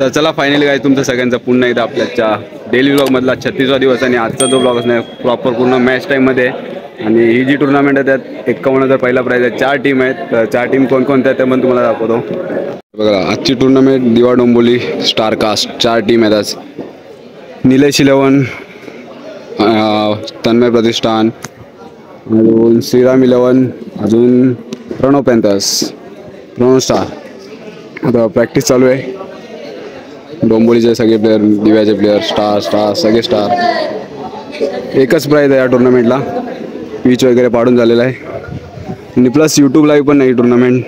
तर चला फायनली काय तुमचं सगळ्यांचं पुन्हा एकदा आपल्याच्या डेली व्लॉगमधला 36वा दिवस आणि आजचा जो व्लॉग असणार प्रॉपर पूर्ण मॅच टाईममध्ये. आणि ही जी टुर्नामेंट आहे त्यात 51,000 पहिला प्राईज आहे. 4 टीम आहेत. तर 4 टीम कोणकोणत्या आहेत ते पण तुम्हाला दाखवतो. बघा आजची टुर्नामेंट दिवा डोंबोली स्टारकास्ट 4 टीम आहेत आज. निलेश 11, तन्मय प्रतिष्ठान, अजून श्रीराम 11, अजून प्रणव पॅन्थर्स, प्रणव स्टार. आता प्रॅक्टिस चालू आहे. डोंबोलीचे सगळे प्लेयर, दिव्याचे प्लेयर, स्टार सगळे स्टार. एकच प्राईज आहे या टुर्नामेंटला. पिच वगैरे पाडून झालेला आहे आणि प्लस यूट्यूब लाईव्ह पण नाही. टुर्नामेंट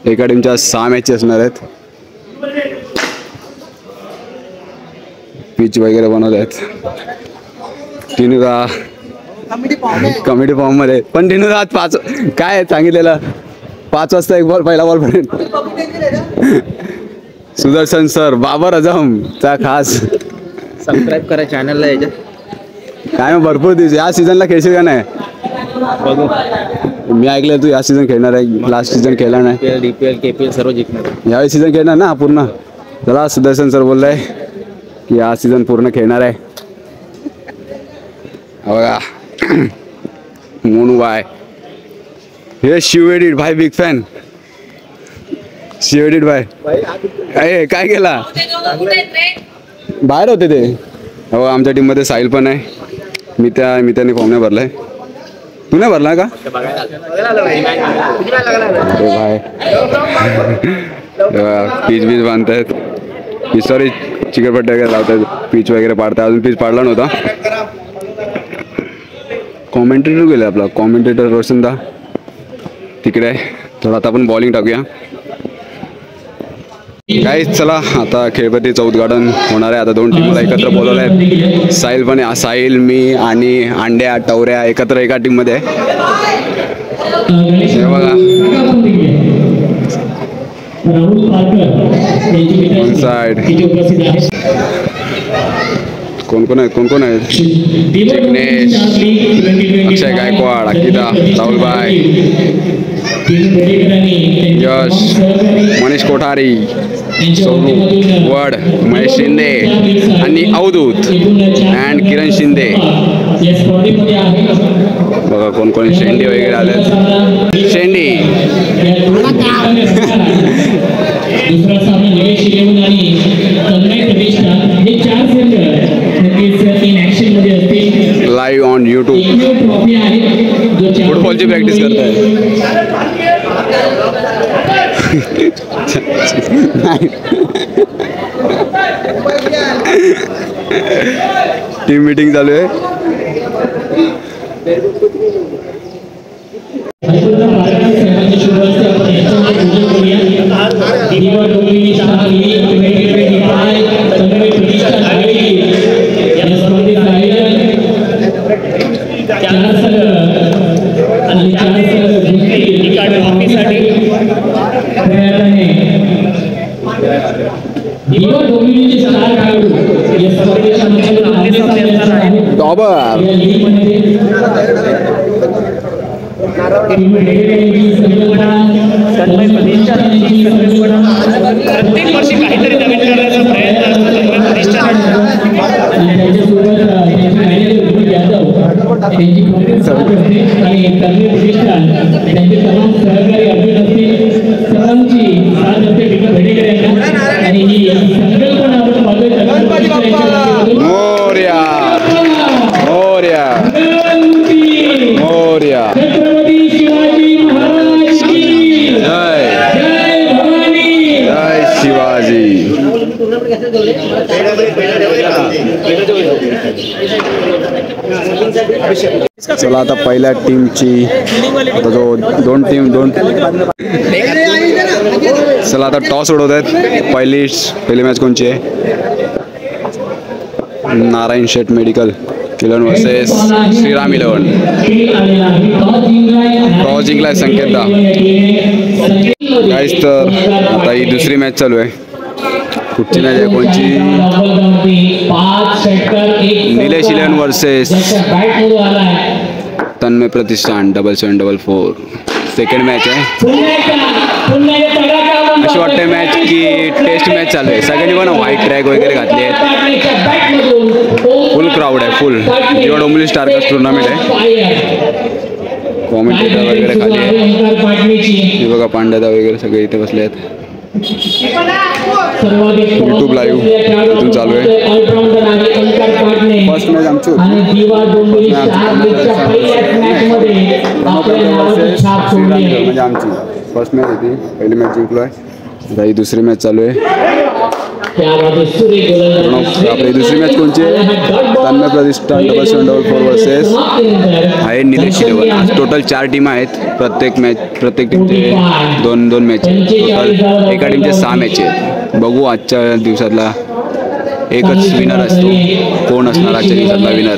एका टीमच्या 6 मॅचेस असणार आहेत. पिच वगैरे बनवत आहेत. टिनूदा कमिटी फॉर्ममध्ये पण टिनूदा आज 5 काय सांगितलेलं 5 वाजता एक बॉल पहिला बॉल पडेल. सुदर्शन सर, बाबर आझम चा खास सबस्क्राईब करा चॅनलला. याच्यात काय मग भरपूर दिवस या सीझनला खेळशील का नाही बघू. मी ऐकलं तू या सीझन खेळणार आहे. लास्ट सीझन खेळला नाही. DPL KPL सर्व जिंकणार. यावेळी सीझन खेळणार ना पूर्ण. चला सुदर्शन सर बोललाय की हा सीझन पूर्ण खेळणार आहे. बघा मोनू बाय हे शिव एडिट भाई बिग फॅन. शिव एडिट भाई अरे काय केला बाहेर होते ते. हो आमच्या टीममध्ये साहिल पण आहे. मित्याने फॉर्म नाही भरलाय. तू नाही भरला का भाई. पीच बीच बांधतायत. सॉरी चिकटपट्टी वगैरे लावतायत. पीच वगैरे पाडताय. अजून पीच पाडला नव्हता. कॉमेंटेटर गेला आपला कॉमेंटेटर रोशनदा तिकडे आहे. तर आता आपण बॉलिंग टाकूया गाईज. चला आता खेळपतीचं उद्घाटन होणार आहे. आता 2 टीमला एकत्र बोलवलं आहे. साहिल पण आहे. साहिल, मी आणि अंड्या टवऱ्या एकत्र एका टीममध्ये आहे. बघा साइड कोण कोण आहेत जिग्नेश, अक्षय गायकवाड, अकिता, राहुल भाई, यश, मनीष कोठारी, सोनू वड, महेश शिंदे आणि अवधूत अँड किरण शिंदे. बघा कोण कोण शेंडी वगैरे आले. शेंडी लाईव्ह ऑन यूट्यूब फुटबॉलची प्रॅक्टिस करताय. टीम मीटिंग चालू आहे. प्रत्येक वर्षी काहीतरी नवीन करण्याचा प्रयत्न चला आता पहिल्या टीमची आता जो 2 टीम चला आता टॉस उडवत आहेत. पहिली मॅच कोणची आहे? नारायण शेठ मेडिकल 11 वर्सेस श्रीराम 11. टॉस जिंकलाय संकेतदा. गाईस तर आता ही दुसरी मॅच चालू आहे. कुठची मॅच आहे कोणची? निलेश 11 वर्सेस तन्मय प्रतिष्ठान 7744. सेकंड मॅच आहे. अशी वाटते मॅच की टेस्ट मॅच चालू आहे. सगळ्यांनी पण व्हाईट ट्रॅक वगैरे घातले आहेत. फुल क्राऊड आहे, फुल. जेव्हा डोंबिवली स्टारकास्ट टुर्नामेंट आहे. कॉमेंटेटर वगैरे खाली आहे. हे बघा पांड्यादा वगैरे सगळे इथे बसले आहेत. यूट्यूब लाईव्ह इथून चालू आहे. फर्स्ट मॅच आमची होती. म्हणजे आमची फर्स्ट मॅच होती. पहिली मॅच जिंकलो आहे. आता ही दुसरी मॅच चालू आहे. आपली दुसरी मॅच कोणची आहे? तन्मय प्रतिष्ठान 774 वर्सेस आहे निलेश इलेवन. आज टोटल 4 टीम आहेत. प्रत्येक टीमचे 2-2 मॅच आहेत. टोटल एका टीमचे 6 मॅच आहेत. बघू आजच्या दिवसातला एकच विनर असतो. कोण असणार आजच्या दिवसातला विनर?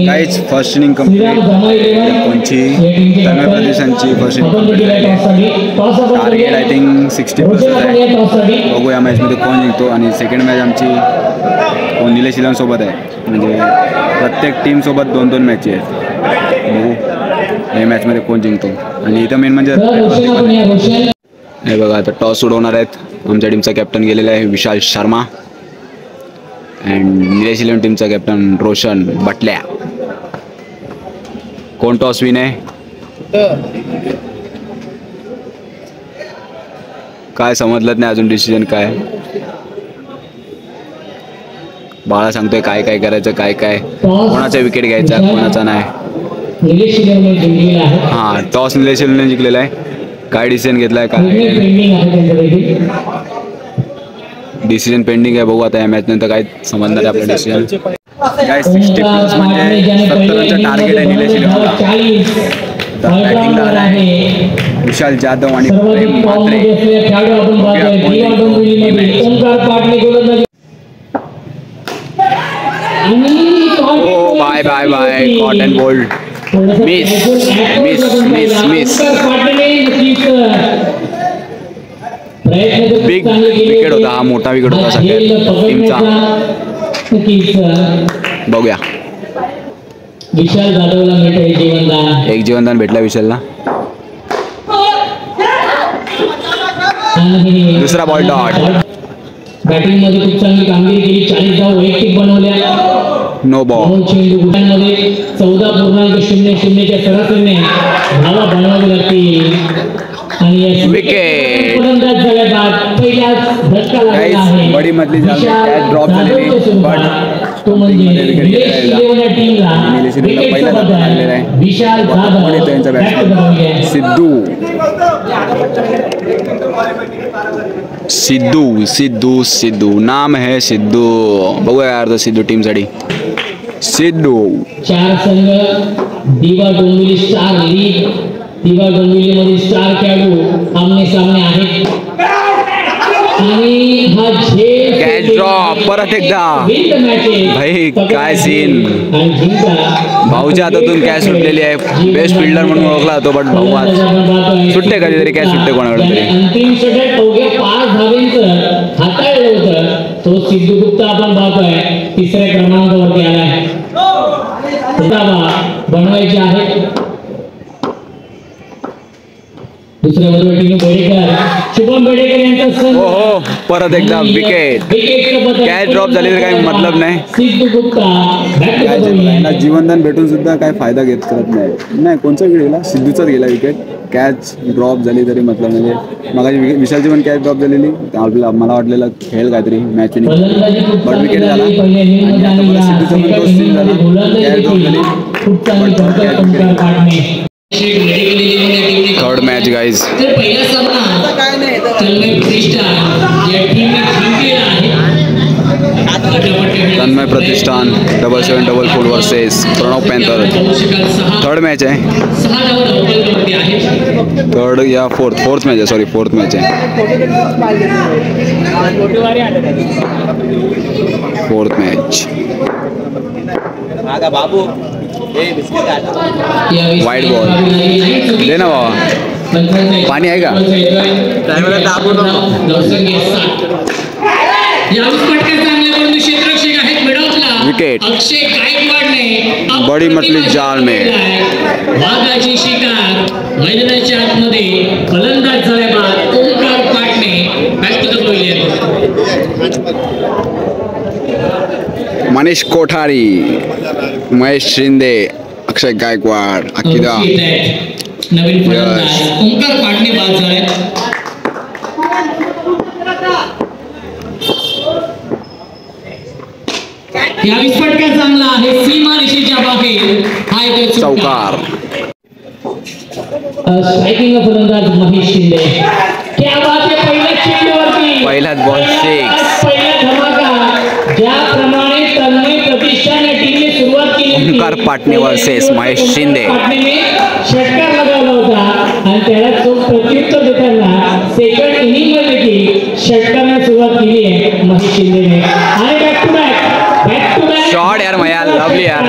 काहीच फर्स्ट इनिंग कंप्लीट. कोणची तन्मय प्रतिष्ठानची फर्स्ट इनिंग कंप्लीट झाली आहे. टार्गेट आय थिंक 60% आहे. बघू या मॅचमध्ये कोण जिंकतो. आणि सेकंड मॅच आमची कोण निलेश इलेवन सोबत आहे. म्हणजे प्रत्येक टीमसोबत 2-2 मॅची आहेत. बघू या मॅचमध्ये कोण जिंकतो. आणि इथं मेन म्हणजे हे बघा आता टॉस उडवणार आहेत. आमच्या टीमचा कॅप्टन गेलेला आहे विशाल शर्मा. अँड निलेश इलेवन टीमचा कॅप्टन रोशन बटल्या. कोण टॉस विन आहे? काय समजलंच नाही अजून डिसिजन काय. बाळा सांगतोय काय काय करायचं, काय काय कोणाचा विकेट घ्यायचा कोणाचा नाही. हां टॉस निलेश इलेवन जिंकलेला आहे. काय डिसिजन घेतलाय काय डिसिजन पेंडिंग आहे. बघू आता या मॅच नंतर काय समजणार आहे आपलं डिसिजन. काय 60+ म्हणजे 70चं टार्गेट आहे निलेश इलेवनला. बॅटिंगला आला आहे विशाल जाधव आणि Prem Mhatre. Bye bye bye caught and bowled. Miss miss miss miss. Big wicket होता हा. मोठा विकेट होता सगळ्या टीमचा. बघूया विशाल जाधवला मिळतंय जीवनदान. एक जीवनदान भेटला विशालला. दुसरा बॉल डॉट. बॅटिंग मध्ये खूप चांगली कामगिरी केली. 40 धावा वैयक्तिक बनवल्या. No ball. चेंडू गुटांमध्ये 14.00 च्या सरासरीने धावा बनवावी लागतील. विकेट. गाइस बडी मधली कॅच ड्रॉप झालेली. बट तो म्हणजे पहिला धक्का लागलेला आहे. विशाल जाधव त्यांचा बॅट्समन सिद्धू. सिद्धू सिद्धू सिद्धू नाम है सिद्धू. बघूया यार सिद्धू टीमसाठी. सिद्धू 4 संघ दिवा डोंबिवली स्टार लीग. दिवा डोंबिवली मध्ये स्टार खेळाडू आमने सामने आहेत. आणि हा कॅच ड्रॉप परत एकदा. भाई काय सीन. भाऊच्या हातातून कॅच सुटलेली आहे. बेस्ट फिल्डर म्हणून ओळखला जातो. बट भाऊ आज सुटते कधीतरी कॅच सुटते कोणाकडे तरी. अंतिम षटक अवघ्या 5 धावांचं हाताळलं होतं. तो सिद्धू गुप्ता आपण पाहतोय 3ऱ्या क्रमांकावरती आलाय. बनवायचे आहे. दुसऱ्या बाजूला बेडेकर शुभम बेडेकर यांचा संघ. हो परत एकदा विकेट. कॅच ड्रॉप झाली तर काही मतलब नाही. सिद्धू गुप्ता जीवनदान भेटून सुद्धा काय फायदा घेत करत नाही. कोणचा विकेट गेला? सिद्धूचाच गेला विकेट. कॅच ड्रॉप झाली तरी मतलब म्हणजे मगाची विशालची पण कॅच ड्रॉप झालेली. मला वाटलेलं खेळ काहीतरी मॅच बट विकेट झाला. आणि आता मला सिद्धूचा पण तोच सीन झाला. कॅच ड्रॉप झाली. Third match guys. पहिला सामना तन्मय प्रतिष्ठान या टीमने जिंकलेला आहे. Tanmay Pratishthan 774 versus Pranav panther. Third match आहे. 6 धावा टोटलवरती आहे. थर्ड या फोर्थ मॅच आहे. सॉरी फोर्थ मॅच आहे. Fourth match. बाबू वाईट बॉल दे ना बाबा. पाणी आहे का? विकेट. अक्षय गायकवाडने बड़ी मछली जाल में. वाघाची शिकार मैदानाच्या आतमध्ये फलंदाज झाल्या बाद Omkar Patne back to the पहिल्या. मनीष कोठारी, महेश शिंदे, अक्षय गायकवाड, अकिदा. नवीन फलंदाज ओंकार पाटणे बाद झाले. या विस्फटका चांगला आहे सीमा रेषेच्या बाहेर हा एक चौकार. स्ट्रायकिंग फलंदाज महेश शिंदे. क्या बात आहे पहिल्या चेंडूवरती पहिलाच बॉल 6. पहिला धमाका ज्याप्रमाणे तन्मय प्रतिष्ठान या टीमने सुरुवात केली होती. ओंकार पाटणे वर्सेस महेश शिंदे. पाटणेने षटकार लगावला होता आणि त्याला तो प्रत्युत्तर देताना सेकंड इनिंग मध्ये देखील षटकाराने सुरुवात केली आहे महेश शिंदेने. आणि बॅक टू बॅक शॉट यार मया, लवली यार.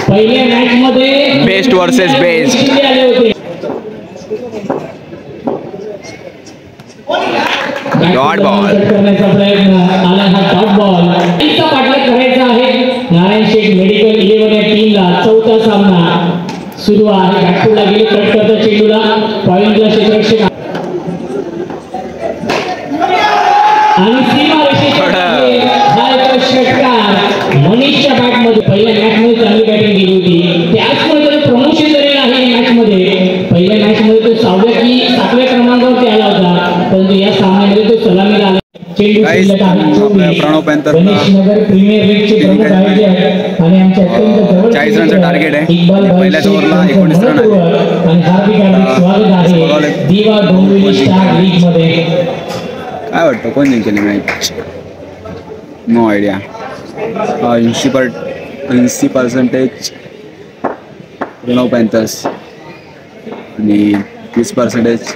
पहिल्या मॅच मध्ये बेस्ट वर्सेस बेस्ट. आले होते. डॉट बॉल करण्याचा प्रयत्न आला हा टॉप बॉल. इतका पाठलाग करायचा आहे. नारायण शेठ मेडिकल 11 या टीमला चौथा सामना सुरू आहे. बॅकफुटला गेले कट करता चेंडूला पॉइंटला क्षेत्ररक्षक आणि सीमा रेषेच्या हा एक षटकार मनीषच्या बॅटमध्ये पहिल्या मॅचमध्ये चांगली बॅटिंग केली होती. त्याचमुळे त्याला प्रमोशन झालेलं आहे या मॅचमध्ये. पहिल्या मॅचमध्ये तो 6व्या की 7व्या क्रमांकावरती आला होता परंतु या सामन्यामध्ये तो सलामीला आला. चेंडू शिल्लक आहे. प्रणव पॅन्थर गणेश नगर प्रीमियर लीगचे प्रमुख आयोजक आणि आमचे अत्यंत जवळ 40 रनचं टार्गेट आहे. पहिल्याच ओव्हरला 19 रन आहे. आणि हार्दिक स्वागत आहे दिवा डोंबिवली स्टार लीग मध्ये. काय वाटतं कोण जिंकेल match? No idea. 80% Pranav Panthers आणि 20%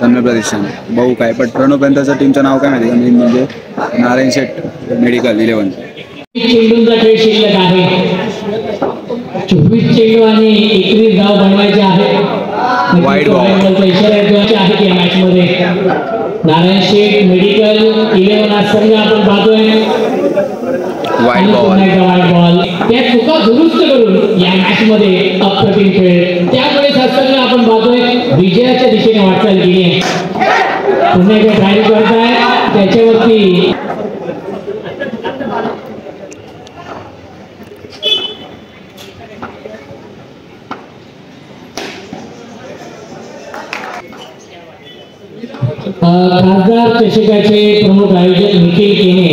तन्मय प्रतिष्ठान. भाऊ काय पण प्रणव पॅन्थरचं टीमचं नाव काय माहिती का? म्हणजे नारायण शेठ मेडिकल 11. चेंडूंचा खेळ शिल्लक आहे. 24 चेंडू आणि 21 धाव बनवायचे आहेत. वाईड बॉल इशारा आहे या मॅच मध्ये. नारायण शेठ मेडिकल 11 हा संघ आपण पाहतोय. वाईड बॉल त्या चुका दुरुस्त करून या मॅच मध्ये अप्रतिम खेळ. त्यामुळे हा संघ आपण पाहतोय विजयाच्या दिशेने वाटचाल केली आहे. पुन्हा एकदा ड्राईव्ह करताय त्याच्यावरती खासदार चषकाचे प्रमुख आयोजक निखिल केने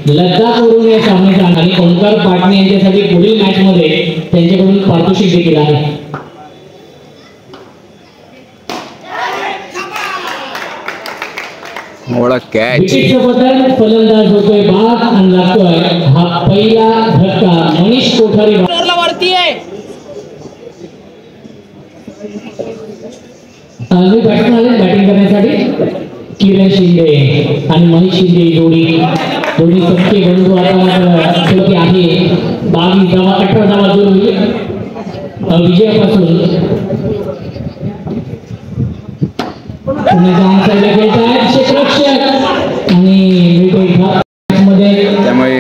लद्दाखवरून या सामन्यात आणि ओंकार पाटणे यांच्यासाठी पुढील मॅच मध्ये त्यांच्याकडून पारितोषिक देखील आहे. कॅच. फलंदाज होतोय बाद आणि लागतोय हा पहिला धक्का मनीष कोठारी. बॅट्समॅन आले बॅटिंग करण्यासाठी किरण शिंदे आणि मनीष शिंदे जोडी. दोन्ही सख्खे बंधू आता मात्र शेवटी आहे. 22 धावा 18 धावा जोड होईल विजयापासून. क्षेत्ररक्षक आणि त्यामुळे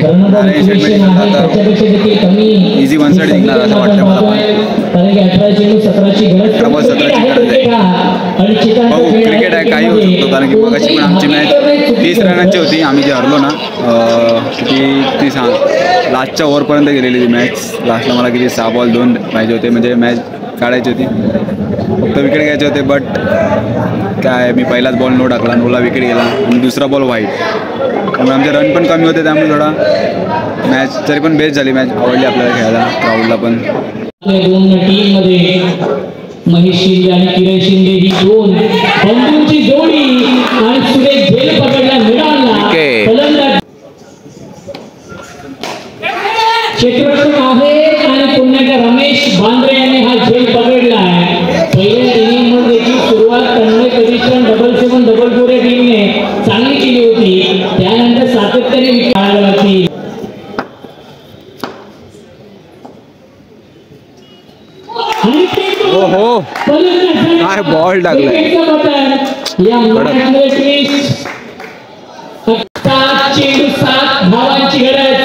इझी 1 साइड जिंकणार असं वाटतं मला. भाऊ क्रिकेट आहे काही होऊ शकतो कारण की मगाशी पण आमची मॅच 30 रनांची होती. आम्ही जे हरलो ना ती लास्टच्या ओव्हरपर्यंत गेलेली ती मॅच. लास्टला मला किती 6 बॉल 2 पाहिजे होते म्हणजे मॅच काढायची होती. फक्त विकेट घ्यायचे होते बट काय मी पहिलाच बॉल नो टाकला. 9ला विकेट गेला आणि दुसरा बॉल वाईट. त्यामुळे आमचे रन पण कमी होते त्यामुळे थोडा मॅच तरी पण बेस्ट झाली. मॅच आवडली आपल्याला खेळायला क्राऊडला पण. दोन टीममध्ये महेश शिंदे आणि किरण शिंदे ही दोन बंधूंची जोडी आणि सुरेश झेल पकडला मिळाला. फलंदाज क्षेत्ररक्षक आहे आणि पुन्हा रमेश बांद्रे यांनी हा झेल पकडला आहे. पहिल्या इनिंग मध्ये सुरुवात तन्मय प्रतिष्ठान 7-7 या टीमने चांगली केली होती. त्यानंतर सातत्याने विकेट काढावी लागली. हो काय बॉल टाकलाय. चेंडू 7 धावांची गरज.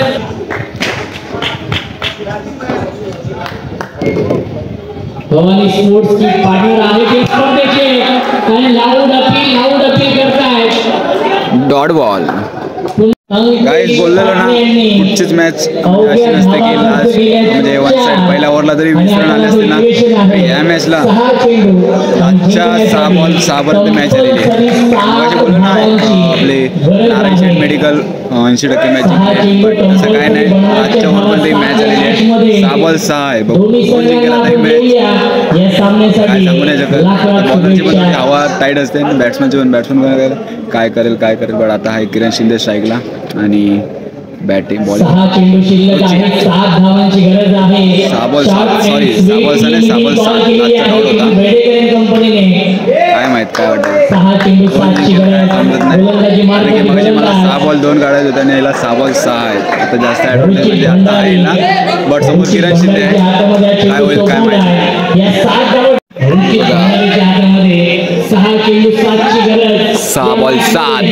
भवानी स्पोर्ट्स की पार्टनर आहेत या स्पर्धेचे आणि लाऊड अपील करतायत. Dot ball. गाईज बोललेलो ना पुढचीच मॅच अशी नसते की लास्ट म्हणजे वन साईड पहिल्या ओव्हरला जरी 20 रन आले असते ना, या मॅचला लास्टच्या 6 बॉल 6 पर्यंत मॅच आलेली आहे. बोललो ना आपले नारायण शेठ मेडिकल 80% मॅच जिंकले, बट तसं काय नाही. आजच्या ओव्हरमध्ये मॅच आलेली आहे 6 बॉल 6 आहे. कोण जिंकेला नाही मॅच काय सांगू नाही शकत. बॉलरची पण थोडी हवा टाईट असते, बॅट्समॅनची पण बॅट्समॅन काय करेल बट आता आहे किरण शिंदे स्ट्राईकला आणि बॅटिंग बॉलिंग 6 चेंडू शिल्लक आहेत. 7 धावांची गरज आहे. 6 बॉल 7 होता काय माहित काय वाटतं. 6 चेंडू 7 ची गरज. गोलंदाजी मार्ग मला 6 बॉल 2 काढायचे होते आणि याला 6 बॉल 6 आहेत. आता जास्त ॲडव्हान्टेज म्हणजे आता आहे ना, बट समोर किरण शिंदे आहे, काय होईल काय माहिती. या 7 धावा भंडारीच्या हातामध्ये 6 चेंडू 7 ची गरज. 6 बॉल 7.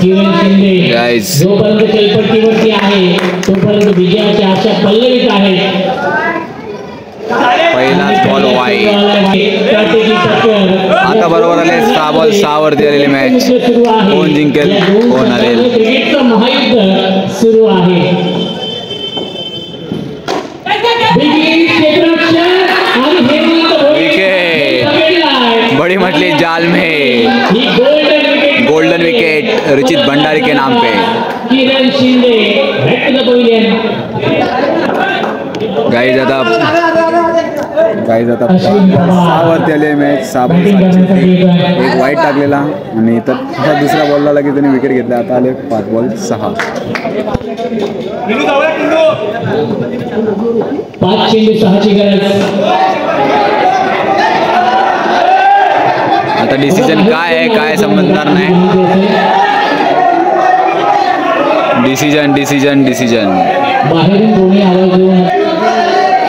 किरण शिंदे Guys. जोपर्यंत खेळपट्टीवरती आहे तोपर्यंत विजयाची आशा पल्लवीत आहे. पहिलाच बॉल वाईड. आता बरोबर आले 6 बॉल 6 वरती आलेली मॅच. कोण जिंकेल कोण हरेल क्रिकेटचं महायुद्ध सुरू आहे. विकेट बड़ी मछली जाल में. गोल्डन विकेट रिचित भंडारी के नाम पे. Kiran Shinde back to the pavilion. Guys आता 6 वरती आले मॅच. 6 बॉल 7 एक वाईट टाकलेला आणि तर दुसऱ्या बॉलला लगेच त्यांनी विकेट घेतला. आता आले 5 बॉल 6. 5 चेंडू 6 ची गरज. आता डिसिजन काय आहे काय समजणार नाही. डिसिजन बाहेरून कोणी आवाज येऊन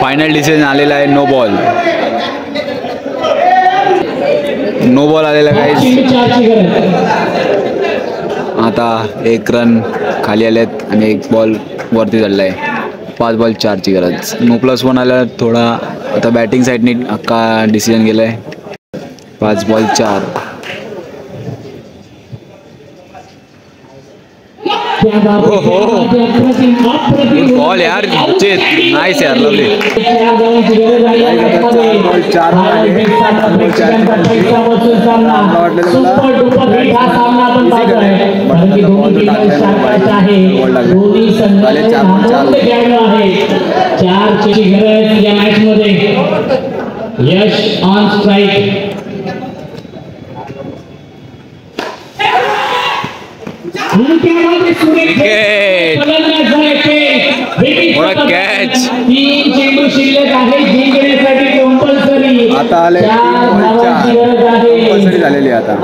फायनल डिसिजन आलेला आहे. नो बॉल आलेला काय. 4 ची गरज. आता 1 रन खाली आलेत आणि 1 बॉल वरती चढला आहे. 5 बॉल 4 ची गरज. +1 आला थोडा. आता बॅटिंग साईडनी अक्का डिसिजन गेलं आहे. 5 बॉल 4. बॉल यार नाईस यार lovely. Yash on strike. Catch. 3 चेंडू शिल्लक आहे जिंकण्यासाठी कंपल्सरी. आता आले 3 बॉल 4 कंपल्सरी झालेली. आता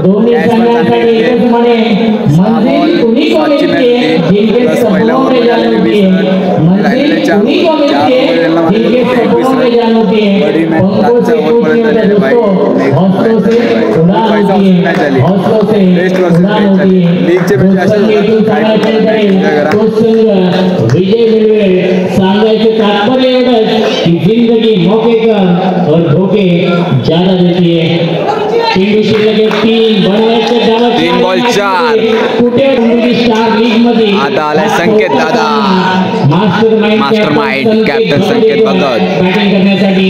दोन्ही संघांसाठी एकच म्हणे मंजिल कुणी कमी जिंकेस पहिल्या ओव्हरमध्ये आलेले 20 रन राहिलेले 4 ओव्हरला मारले 21 रन. बडी मॅच लास्टच्या ओव्हरपर्यंत आलेले भाई. पैसा मॅच झाली. बेस्ट वर्सेस बेस्ट झाली. लीगचे म्हणजे असे विजय मिळवेल. सांगायचं तात्पर्य एवढंच की जिंदगी मौके कम और धोखे ज्यादा देती है. चेंडू शिल्लक 3 बनवायचे डावात 3 बॉल 4. कुठे स्टार लीग मध्ये आता आलाय संकेत दादा. मास्टरमाइंड कॅप्टन संकेत भगत. बॅटिंग करण्यासाठी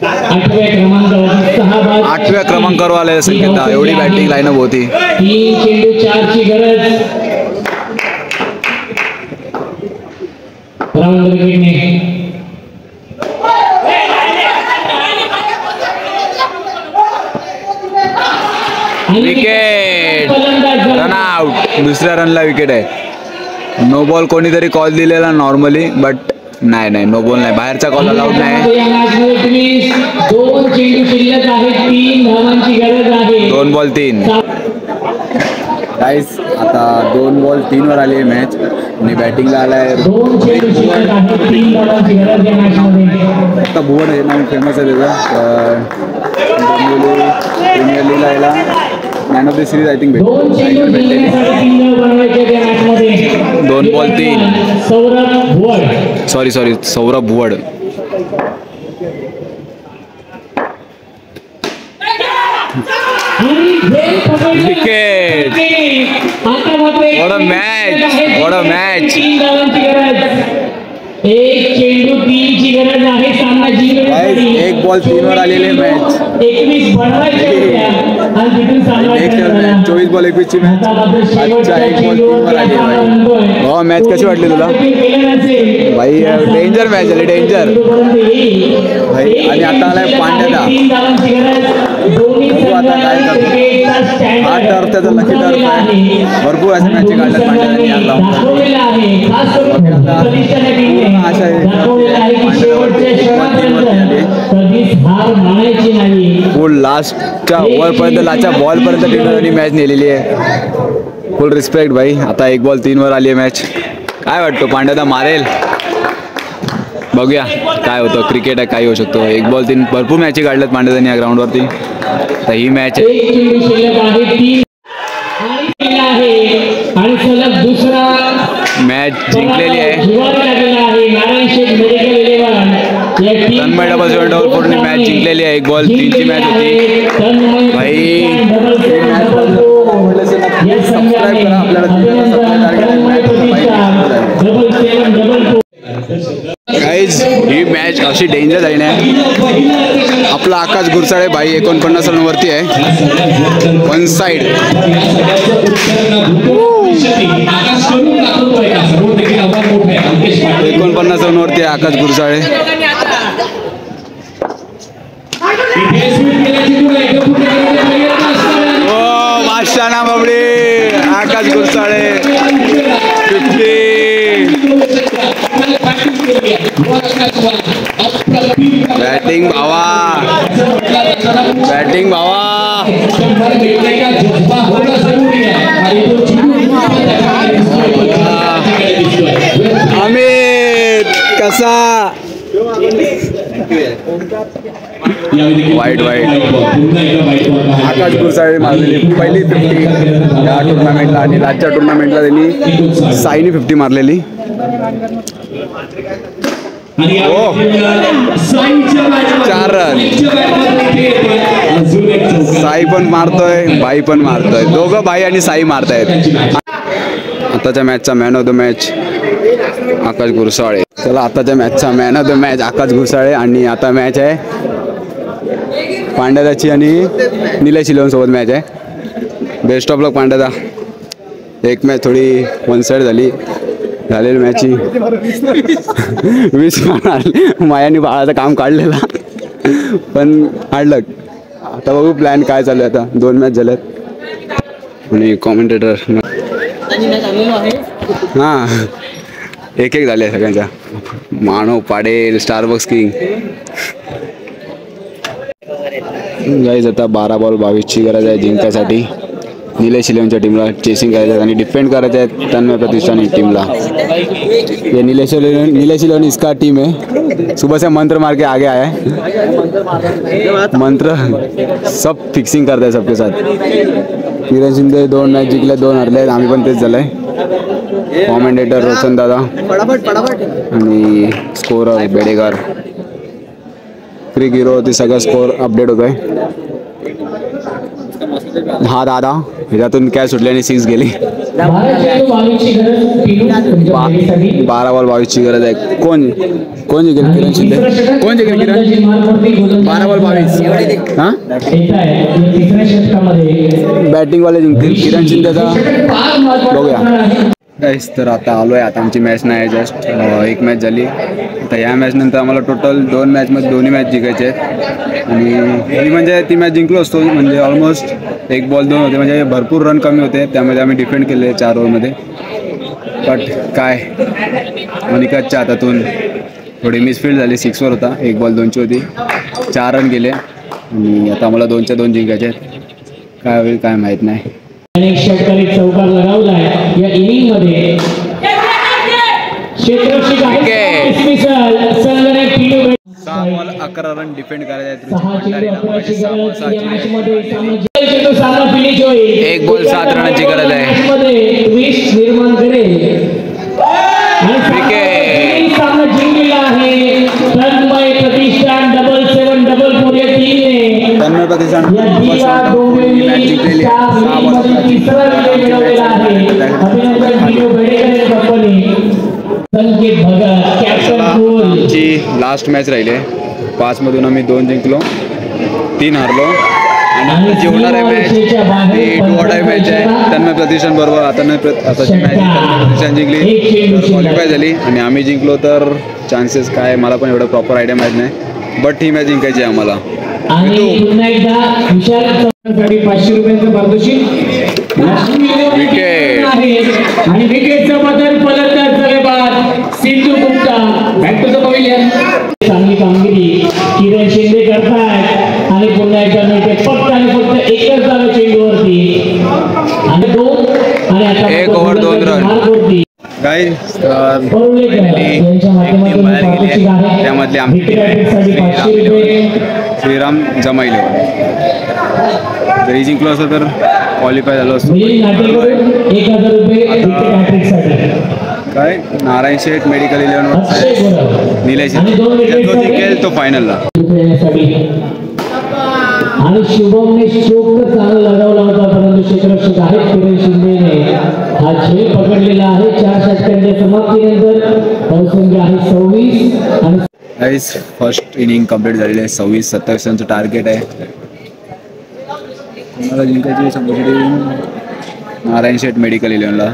8व्या क्रमांकावर आले संकेत दादा. एवढी बॅटिंग लाईनअप होती. 3 चेंडू 4 ची गरज. राऊंड विकेटने विकेट. Run out. दुसऱ्या रनला विकेट आहे. नो बॉल कोणीतरी कॉल दिलेला नॉर्मली, बट नाही नो बॉल नाही. बाहेरचा कॉल अलाउड नाही. 2 चेंडू शिल्लक आहे. 3 धावांची गरज आहे. 2 बॉल 3. गाईस आता 2 बॉल 3 वर आली मॅच आणि बॅटिंगला आलाय 2 चेंडू शिल्लक आहे. 3 धावांची गरज या मॅचमध्ये. आता भुवन हे नाव फेमस आहे त्याचं. प्रीमियर लीगला याला man of the series I think भेटली. 2 ball 3. Saurabh Bhuvad. Wicket. What a match. What a match. एक चेंडू 3 ची गरज आहे सामना जिंकण्यासाठी. एक बॉल 3 वर आलेले मॅच. 21 बनवायचे आणि तिथून सामना करायचा. 24 बॉल 21 ची मॅच. अच्छा एक बॉल 3 वर आली भाई. हो मॅच कशी वाटली तुला भाई? डेंजर मॅच झाली, डेंजर भाई. आणि आता आलाय पांड्याला. बघू आता काय करतो. हा टर्फ त्याचा लकी टर्फ आहे. भरपूर अशा मॅची काढल्यात पांड्याने या ग्राउंडला. आशा फुल लास्टच्या ओव्हरपर्यंत, लास्टच्या बॉलपर्यंत टीमने मॅच नेलेली आहे. फुल रिस्पेक्ट भाई. आता एक बॉल 3 वर आली आहे मॅच. काय वाटतं पांड्यादा मारेल? बघूया काय होतं. क्रिकेट आहे, काही होऊ शकतो. एक बॉल 3 भरपूर मॅची काढल्यात पांड्यादानी या ग्राउंडवरती. तर ही मॅच आहे आणि सलग दुसरा मॅच जिंकलेली आहे. तन्मय डबल 7 पूर्ण मॅच जिंकलेली आहे. एक बॉल 3 ची मॅच होती भाई. सबस्क्राईब करा गाईज. ही मॅच अशी डेंजर झाली नाही. आपला आकाश गुरसाळे भाई 49 रनवरती आहे. One side. 49 रनवरती आहे आकाश गुरसाळे. ओ माशाना बाबडे. आकाश गुरसाळे 50. बॅटिंग भावा, बॅटिंग भावा. अमित कसा? वाईट वाईट. आकाश गुरसाळे मारलेली पहिली 50 या टुर्नामेंटला. आणि लास्टच्या टुर्नामेंटला त्यांनी साईनी 50 मारलेली. हो 4 रन. साई पण मारतोय, भाई पण मारतोय. दोघं भाई आणि साई मारतायत. आताच्या मॅचचा मॅन ऑफ द मॅच आकाश गुरसाळे. चला आताच्या मॅचचा मॅन ऑफ द मॅच आकाश गुरसाळे. आणि आता मॅच आहे पांड्यादाची आणि निलेश इलेव्हन सोबत मॅच आहे. बेस्ट ऑफ लक पांड्यादा. एक मॅच थोडी वन साईड झालेली मॅची. 20 मायानी बाळाचं काम काढलेला पण हाडलक. आता बघू प्लॅन काय चालू आहे. आता 2 मॅच झाल्यात आणि कॉमेंटेटर हां एक झाले सगळ्यांचा. मानव पाडेल, स्टारबक्स किंग. गाईज आता 12 बॉल 22ची गरज आहे जिंकायसाठी. निलेश इलेव्हनच्या टीमला चेसिंग करायचं आहे आणि डिफेंड करायचं आहे तन्मय प्रतिष्ठान टीमला. ये निलेश इलेव्हन इसका टीम है. सुबह से मंत्र मार के आगे आया है. मंत्र सब फिक्सिंग करता है सबके साथ. किरण शिंदे 2 मॅच जिंकले, 2 हरले. आम्ही पण तेच झालंय. कॉमेंटेटर रोशन दादा आणि स्कोरर बेडेकर. क्रिक हिरो ते सगळं स्कोर अपडेट होत आहे. हा दादा ह्याच्यातून काय सुटली आणि 6 गेली. 12 बॉल 22ची गरज आहे. कोण जिंकेल? किरण शिंदे. कोण जिंकेल? किरण. 12 बॉल 22. हां बॅटिंगवाले जिंकतील. किरण शिंदेचा बघूया. गाईस तर आता आलो आहे. आता आमची मॅच नाही, जस्ट एक मॅच झाली. आता या मॅचनंतर आम्हाला टोटल 2 मॅचमध्ये दोन्ही मॅच जिंकायचे आहेत. आणि ही म्हणजे ती मॅच जिंकलो असतो. म्हणजे ऑलमोस्ट 1 बॉल 2 होते. म्हणजे भरपूर रन कमी होते. त्यामध्ये आम्ही डिफेंड केले 4 ओव्हरमध्ये. बट काय मनिकाच्या हातातून थोडी मिसफील्ड झाली. 6 वर होता. 1 बॉल 2ची होती. 4 रन गेले. आणि आता आम्हाला 2च्या 2 जिंकायचे आहेत. काय होईल काय माहीत नाही. अनेक षटकारी चौकार लगावलाय या इनिंग मध्ये. क्षेत्ररक्षक आहे संगणक टीम 6 बॉल 11 रन डिफेंड करायचे आहेत. 1 बॉल 7 रनाची गरज आहे. निर्माण करेल. सामना जिंकलेला आहे तन्मय मध्ये तिसरा विजय मिळवलेला आहे. अभिनंदन दिनू बेडेकर कंपनी. संकेत भगत कॅप्टन कूल. आमची लास्ट मॅच राहिली आहे. 5 मधून आम्ही 2 जिंकलो, 3 हारलो आणि जी होणार आहे मॅच ती 2 ऑर्डर मॅच आहे. तन्मय प्रतिष्ठान बरोबर आताची मॅच प्रतिष्ठान जिंकली तर क्वालिफाय झाली आणि आम्ही जिंकलो तर चान्सेस काय मला पण एवढं प्रॉपर आयडिया माहीत नाही, बट ही मॅच जिंकायची आहे आम्हाला. आणि पुन्हा एकदा विशाल 500 रुपयांचं पारितोषिक विकेट आणि विकेटचं बदल फलंदाज जगेबाद Sindhu Gupta. Back to the pavilion. चांगली कामगिरी किरण शिंदे करतायत आणि पुन्हा एकदा मिळते फक्त आणि फक्त एकच धाव चेंडूवरती आणि 2 आणि आता 1 ओव्हर 2 रन. गाईज त्यामधली आमची श्रीराम जमाईले जरी जिंकलो असं तर क्वालिफाय झालो असतो. 1000 रुपये काय नारायण शेठ मेडिकल 11 निलेश जो जिंकेल तो फायनलला. आणि शुभमने स्ट्रोक तर चांगला लगावला होता परंतु क्षेत्ररक्षक आहेत किरण शिंदेने हा खेळ पकडलेला आहे. 4 षटकांच्या समाप्तीनंतर धावसंख्या आहे 26 आणि गाईज फर्स्ट इनिंग कंप्लीट झालेली आहे. 26-27 रनचं टार्गेट आहे. कोणाला जिंकायची सपोजिटी नारायण शेठ मेडिकल 11ला.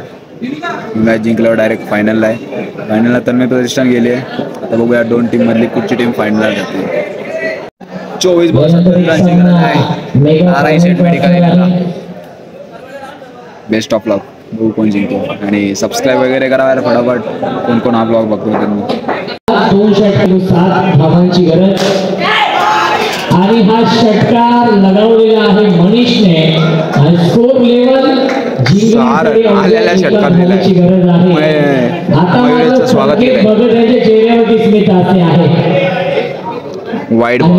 मॅच जिंकल्यावर डायरेक्ट फायनलला आहे. फायनलला तन्मय प्रतिष्ठान गेली आहे. आता बघूया 2 टीममधली कुठची टीम फायनलला जाते. 24 बॉल 27 रनची गरज आहे नारायण शेठ मेडिकल 11ला. बेस्ट ऑफ लक. बघू कोण जिंकतो आणि सबस्क्राईब वगैरे करा यार फटाफट. कोण कोण हा ब्लॉग बघतो त्यांनी. 2 षटकांनी 7 धावांची गरज आणि हा षटकार लगावलेला आहे मनीषने आणि स्कोर लेवल आलेल्या षटकार गरज आहे. आता स्वागत केलंय. बघत याच्या चेहऱ्यावरती स्मित असे आहे. वाईट बॉल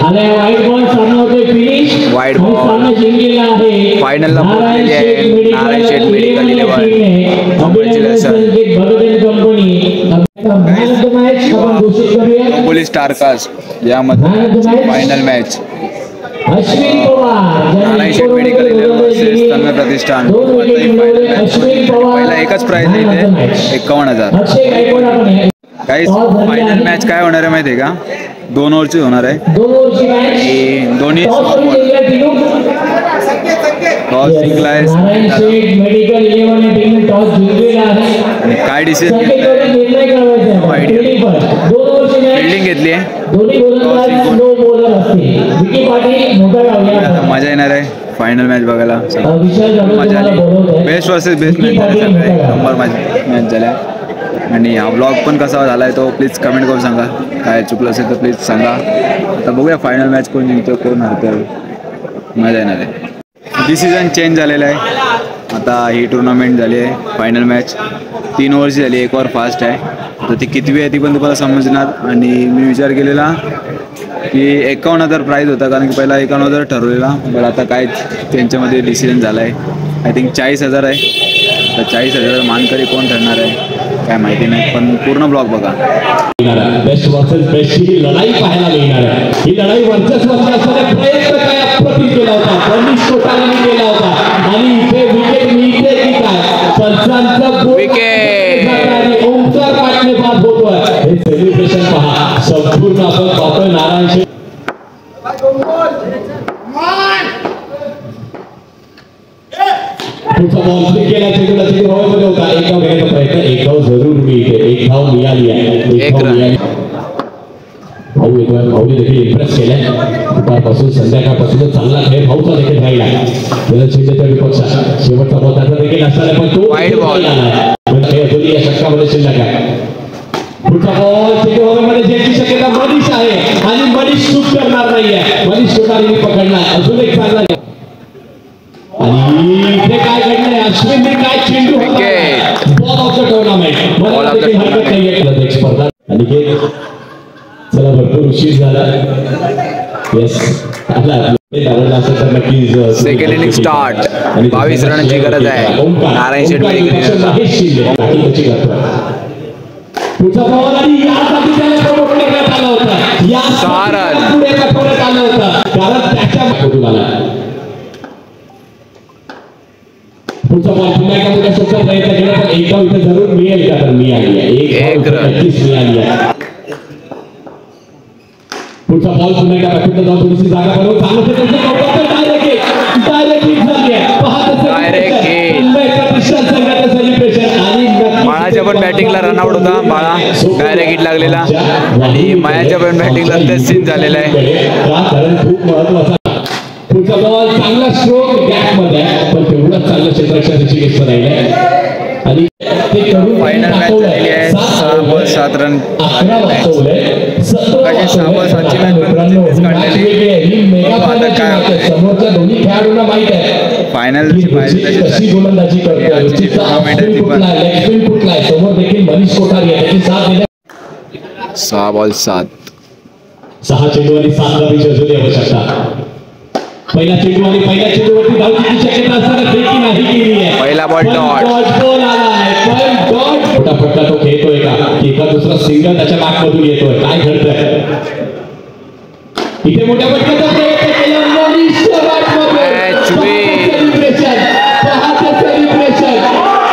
वाईट बॉल सामना होतोय फिनिश. वाईट बॉल सामना जिंकलेला आहे. फायनलला पोहोचलेली आहे नारायण शेठ मेडिकल 11. कॉंग्रॅच्युलेशन पोलीस स्टारकास्ट यामध्ये फायनल मॅच नारायण शेठ मेडिकल 11 वर्सेस तन्मय प्रतिष्ठान. पहिला एकच प्राइज आहे इथे 51,000. काही फायनल मॅच काय होणार आहे माहिती आहे का? 2 ओव्हरची होणार आहे आणि दोन्ही टॉस जिंकलाय काय डिसिजन फिल्डिंग घेतली आहे. मजा येणार आहे फायनल मॅच बघायला. मजा आली. Best versus best match number match झाल्या आणि हा ब्लॉग पण कसा झाला आहे तो प्लीज कमेंट करून सांगा. काय चुकलं असेल तर प्लीज सांगा. आता बघूया फायनल मॅच कोण जिंकतो कोण हरतं. मजा येणार आहे. डिसिजन चेंज झालेला आहे. आता ही टुर्नामेंट झाली आहे. फायनल मॅच 3 ओव्हरची झाली. 1 ओव्हर फास्ट आहे. तर ती कितवी आहे ती पण तुम्हाला समजणार. आणि मी विचार केलेला की 51,000 प्राईज होता कारण की पहिला 51,000 ठरवलेला. पण आता काय त्यांच्यामध्ये डिसिजन झाला आहे. आय थिंक 40,000 आहे. तर 40,000 मानकरी कोण ठरणार आहे काय माहिती नाही पण पूर्ण ब्लॉग बघा. बेस्ट वर्सेस बेस्टची लढाई पाहायला मिळणार आहे. ही लढाई वर्चस्वाचा असणारा प्रयत्न काय अप्रतिम केला होता. मनीष कोटाने केला होता आणि इथे विकेट मिळते की काय पंचांचा विकेट ओंकार पाटणे बाद होतोय. हे सेलिब्रेशन पहा संपूर्ण आपण पाहतोय नारायण शेठ. पुढचा बॉल केला चेंडूला चेंडू हवेमध्ये होता. एक धाव घेण्याचा प्रयत्न. एक धाव जरूर मिळते. एक धाव मिळाली आहे. भाऊ येतोय. भाऊने देखील इम्प्रेस केलाय. दुपारपासून संध्याकाळपासून चांगला खेळ भाऊचा देखील राहिला. त्याला चेंडूच्या विपक्षात शेवटचा बॉल त्याचा देखील असताना पण तो वाईड बॉल अजून या षटकामध्ये शिल्लक आहे. पुढचा बॉल चेंडू हवेमध्ये ज्याची शक्यता मनीष आहे आणि मनीष शूट करणार नाहीये. मनीष कोटारीने पकडणार. अजून एक चांगला आणि इथे काय घडलंय अश्विनने काय चेंडू बॉल ऑफ द टुर्नामेंट. मला देखील हरकत नाहीये स्पर्धा. आणि चला भरपूर उशीर झाला. येस आवडला असेल तर नक्कीच. Second inning start. 22 रनांची गरज आहे नारायण शेठ मेडिकल. पुढचा बॉल आणि यासाठी त्याला प्रमोट करण्यात आलं होतं. या पुढे पाठवण्यात आलं होतं कारण त्याच्या पुढचा बॉल पुन्हा एका मोठ्या शॉटचा प्रयत्न केला पण एक धाव इथे जरूर मिळेल का तर मिळाली आहे. एक धाव नक्कीच मिळाली आहे. पुढचा बॉल पुन्हा एका बॅटमध्ये जाऊन थोडीशी जागा बनवून चांगलं बाळाच्या पण बॅटिंगला रनआउट होता. बाळा डायरेक्ट हिट लागलेला आणि मायाच्या पण बॅटिंगला तेच सीन झालेला आहे. खूप महत्वाचा पुढचा बॉल चांगला स्ट्रोक गॅप मध्ये पण तेवढा चांगलं क्षेत्ररक्षण ऋषिकेश राहिलाय आणि ते करून फायनल मॅच झालेली आहे. 6 बॉल 7 रन. 11 वाचवले. 6 बॉल 7ची मॅच पण काढलेली. आता काय समोरच्या दोन्ही खेळाडूंना माहित आहे फायनलची पाहिजे कशी गोलंदाजी करते. लेग कुठलाय समोर देखील मनीष कोठारी आहे त्याची साथ दिल्या. 6 बॉल 7. 6 चेंडू आणि 7 धावांची अजूनही आवश्यकता. पहिला चेंडू आणि पहिल्या चेंडूवरती धावची शक्यता असताना फेकी नाही केली आहे. पहिला बॉल डॉट. बॉल आलाय पण डॉट मोठा फटका तो खेळतोय का की एका दुसरा सिंगल त्याच्या बॅटमधून येतोय. काय घडतंय इथे मोठ्या फटक्याचा प्रयत्न केला मनीषच्या बॅटमध्ये. सेलिब्रेशन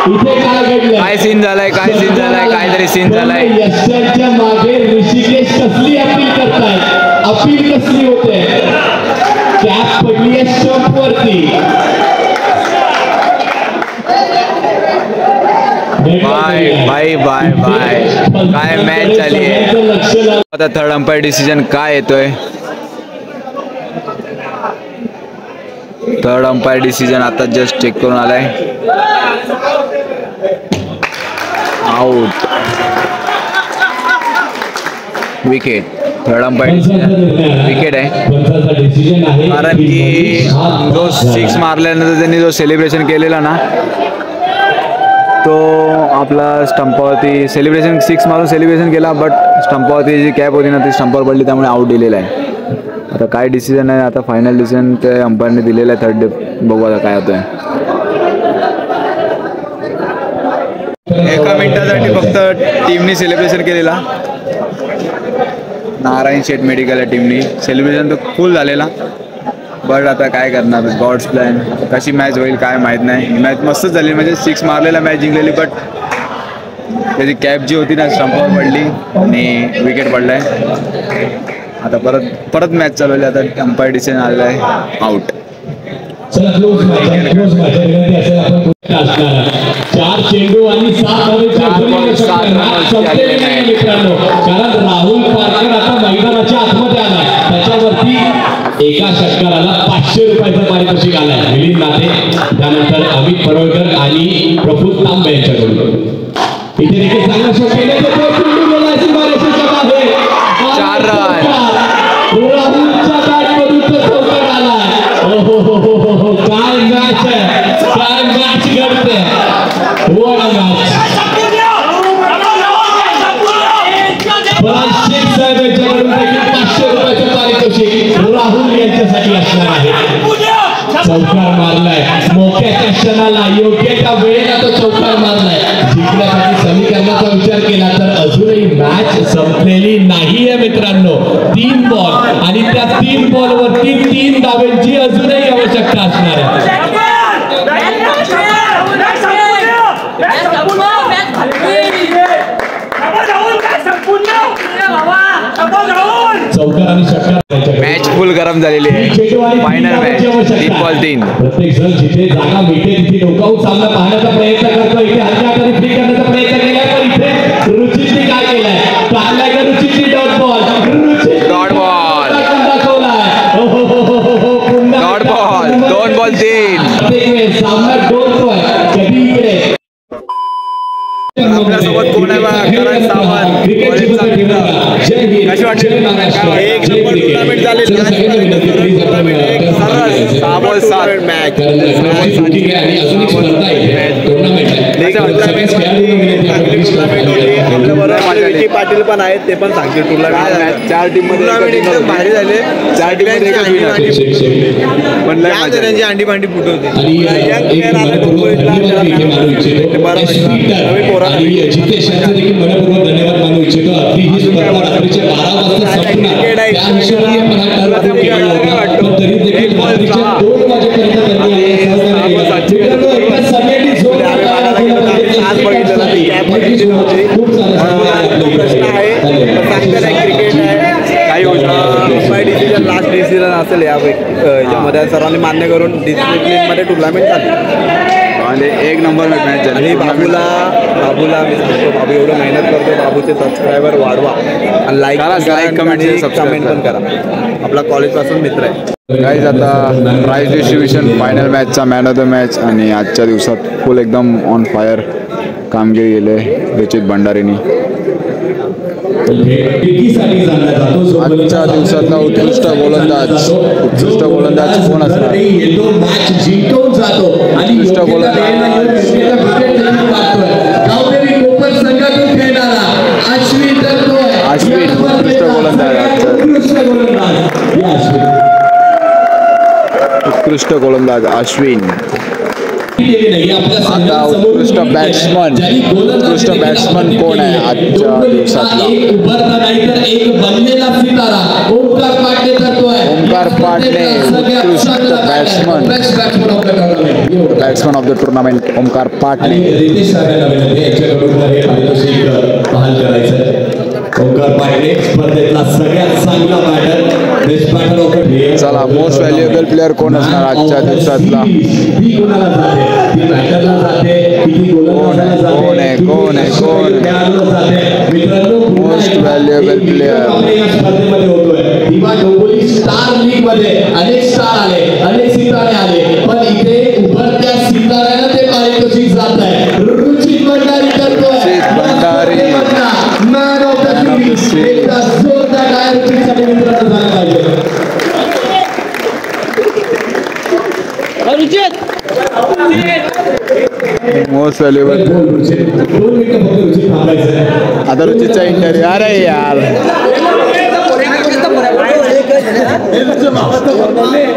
इथे काय घडलं काय सीन झालाय काहीतरी सीन झालाय. यशाच्या मागे ऋषिकेश कसली अपील करतायत. अपील कसली होते कॅप पडली आहे स्टंप वरती. बाय काय मॅच झाली आहे. आता थर्ड अंपायर डिसिजन काय येतोय. थर्ड अंपायर डिसिजन आता जस्ट चेक करून आलाय. Out. Wicket. Third umpire wicket आहे कारण की जो 6 मारल्यानंतर त्यांनी जो सेलिब्रेशन केलेला ना तो आपला स्टंपावरती सेलिब्रेशन 6 मारून सेलिब्रेशन केला बट स्टंपावरती जी कॅप होती ना ती स्टंपावर पडली त्यामुळे आउट दिलेला आहे. आता काय डिसिजन आहे आता फायनल डिसिजन ते अंपायरने दिलेलं आहे. थर्ड बघू आता काय होतंय. एका मिनिटासाठी फक्त टीमनी सेलिब्रेशन केलेला. नारायण शेठ मेडिकल या टीमनी सेलिब्रेशन तर फुल झालेला बट आता काय करणार. God's plan. कशी मॅच होईल काय माहीत नाही. मॅच मस्तच झाली म्हणजे 6 मारलेला मॅच जिंकलेली बट त्याची कॅप जी होती ना स्टंपावर पडली आणि विकेट पडलाय. आता परत मॅच चालवली. आता अंपायर डिसिजन आलेला आहे आउट. चला क्लोज मॅच विनंती असेल आपण पुढे असणार 4 चेंडू आणि 7 मित्रांनो कारण राहुल पारकर आता मैदानाच्या आतमध्ये आलाय. त्याच्यावरती एका षटकाराला 500 रुपयाचं पारितोषिक आलाय. मिलिंद नाते त्यानंतर अमित पडवळकर आणि प्रफुल्ल तांबे यांच्याकडून. इथे देखील चांगला शॉट केला चेंडू गेला सीमारेषेच्या बाहेर. 4 रन. राहुलच्या बॅटमधून तो चौकार आलाय. काय मॅच आहे. काय मॅच घडते. What a match. शेख साहेब यांच्याकडून देखील 500 रुपयाचं पारितोषिक राहुल यांच्यासाठी असणार आहे. चौकार मारलाय मोक्याच्या क्षणाला योग्य त्या वेळेला तो चौकार मारलाय. जिंकण्यासाठी समीकरणाचा विचार केला तर अजूनही मॅच संपलेली नाहीये मित्रांनो. 3 बॉल आणि त्या 3 बॉलवरती 3 धावांची अजूनही आवश्यकता असणार आहे. चौकार आणि षटकार मॅच फुल गरम झालेली आहे. Final match 3 ball 3. प्रत्येक जण जिथे जागा मिळते तिथे डोकावून सामना पाहण्याचा प्रयत्न करतो. इथे हलक्या हाताने फ्लिक करण्याचा प्रयत्न केलाय पण इथे रुचितने काय केलंय टाकलाय का रुचितने dot ball. Dot ball. Dot ball. 2 ball 3. सामना डोलतोय कधी इकडे. आपल्यासोबत कोण आहे बा करण सावंत. कशी वाटते. एक नंबर टुर्नामेंट झाली. 6 बॉल 7 मॅच. पाटील पण आहेत ते पण सांगतील टुर्नामेंट. 4 टीम मध्ये एकदम भारी झाले. 4 टीम मध्ये पण त्यांची अंडी भांडी फुटवते. जितेश यांचा देखील मनपूर्वक धन्यवाद मानू इच्छितो. अगदी ही स्पर्धा रात्रीचे 12 वाजता संपणार त्या हिशोबाने आपण हा ठरवून केला होता पण तरी देखील रात्रीचे 2 वाजेपर्यंत त्यांनी सहकार्य केलं. मित्रांनो एकदा सगळे परिस्थिती नव्हती. तो प्रश्न आहे पण सांगता नाही क्रिकेट आहे काही मुंबई डिसिजन लास्ट डिसिजन असेल याच्यामध्ये सर्वांनी मान्य करून डिसिप्लिनमध्ये टुर्नामेंट झाली आणि एक नंबर मॅच झाली. आणि बाबूला मी सांगतो बाबू एवढं मेहनत करतो बाबूचे सबस्क्रायबर वाढवा आणि लाईक कमेंट पण करा. आपला कॉलेजपासून मित्र आहे. गाईज आता प्राईज डिस्ट्रीब्युशन फायनल मॅचचा मॅन ऑफ द मॅच आणि आजच्या दिवसात फुल एकदम ऑन फायर कामगिरी केले रचित भंडारीनी. आजच्या दिवसातला उत्कृष्ट गोलंदाज कोण असणार? उत्कृष्ट गोलंदाज अश्विन. उत्कृष्ट गोलंदाज अश्विन. आता उत्कृष्ट बॅट्समन कोण आहे आजच्या दिवसातला? ओमकार पाटणे उत्कृष्ट batsman of the tournament Omkar Patne. चला मोस्ट व्हॅल्युएबल प्लेअर कोण असणार आजच्या दिवसातला? कोण आहे most valuable player? Star league मध्ये अनेक स्टार आले, अनेक सितारे आले, पण इथे उभरत्या सिताऱ्याला ते पारितोषिक जात आहे. रुचित भंडारी करतोय. Man of the series. एकदा जोरदार टायर रुचितसाठी मित्रांनो झाला पाहिजे. मोस्ट व्हॅल्युएबल आता रुचितचा इंटरव्ह्यू. अरे यार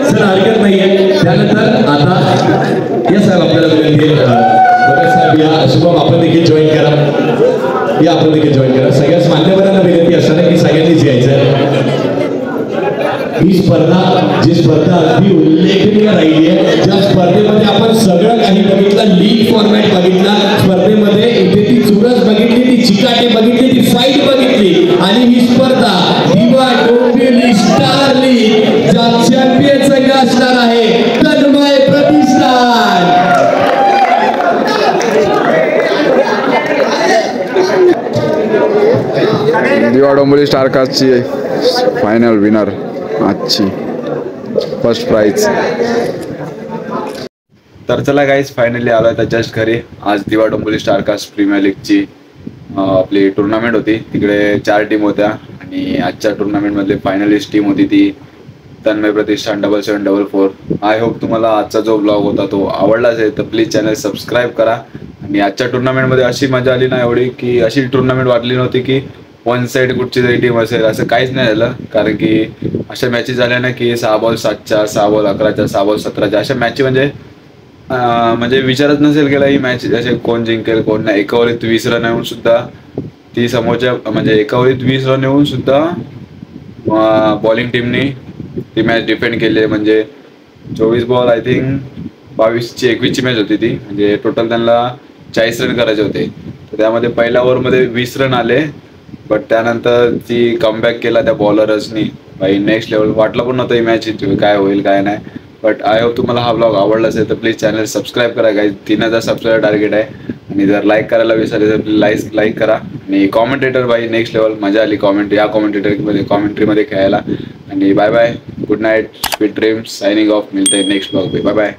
सर हरकत नाहीये. त्यानंतर आता या साहेब आपल्याला विनंती आहे साहेब या शुभम आपण देखील जॉईन करा. या आपण देखील जॉईन करा. सगळ्याच मान्यवरांना विनंती असणार आहे की सगळ्यांनीच यायचं. ही जी स्पर्धा अगदी उल्लेखनीय राहिली आहे. ज्या स्पर्धेमध्ये आपण सगळं काही बघितलं, लीग फॉर्मॅट बघितला, स्पर्धेमध्ये इथे ती चुरस बघितली, ती चिकाटी बघितली, ती फाईट बघितली आणि ही स्पर्धा दिवा डोंबिवली स्टार लीग ज्या चॅम्पियन संघ असणार आहे तन्मय प्रतिष्ठान. दिवा डोंबिवली स्टारकास्टची फायनल विनर आजची फर्स्ट प्राइज. तर चला गाईज फायनली आलो आहे जस्ट घरी. आज दिवा डोंबिवली स्टारकास्ट प्रीमियर लीगची आपली टुर्नामेंट होती. तिकडे 4 टीम होत्या आणि आजच्या टुर्नामेंटमधली फायनलिस्ट टीम होती ती तन्मय प्रतिष्ठान 7744. आय होप तुम्हाला आजचा जो ब्लॉग होता तो आवडला असेल तर प्लीज चॅनल सबस्क्राईब करा. आणि आजच्या टुर्नामेंटमध्ये अशी मजा आली ना एवढी की अशी टुर्नामेंट वाटली नव्हती की वन साईड कुठची तरी टीम असेल असं काहीच नाही झालं. कारण की अशा मॅचेस झाल्या ना की 6 बॉल 7च्या 6 बॉल 11च्या 6 बॉल 17च्या अशा मॅच म्हणजे विचारच नसेल केला ही मॅच असे कोण जिंकेल कोण नाही. एका ओव्हरीत 20 रन येऊन सुद्धा ती समोरच्या म्हणजे एका ओव्हरीत 20 रन येऊन सुद्धा बॉलिंग टीमनी ती मॅच डिफेंड केली. म्हणजे 24 बॉल आय थिंक 22ची 21ची मॅच होती ती. म्हणजे टोटल त्यांना 40 रन करायचे होते. तर त्यामध्ये पहिल्या ओव्हरमध्ये 20 रन आले. बट त्यानंतर ती कमबॅक केला त्या बॉलरर्सनी. भाई नेक्स्ट लेवल. वाटलं पण नव्हतं ही मॅच काय होईल काय नाही. बट आय होप तुम्हाला हा ब्लॉग आवडला असेल तर प्लीज चॅनल सबस्क्राईब करा गाईज. 3000 सबस्क्राईबर टार्गेट आहे. आणि जर लाईक करायला विसरले तर प्लीज लाईक करा. आणि कॉमेंटेटर भाई नेक्स्ट लेवल. मजा आली कॉमेंटेटरमध्ये कॉमेंट्रीमध्ये खेळायला. आणि bye bye, good night, sweet dreams, signing off. मिळते नेक्स्ट ब्लॉग. Bye bye.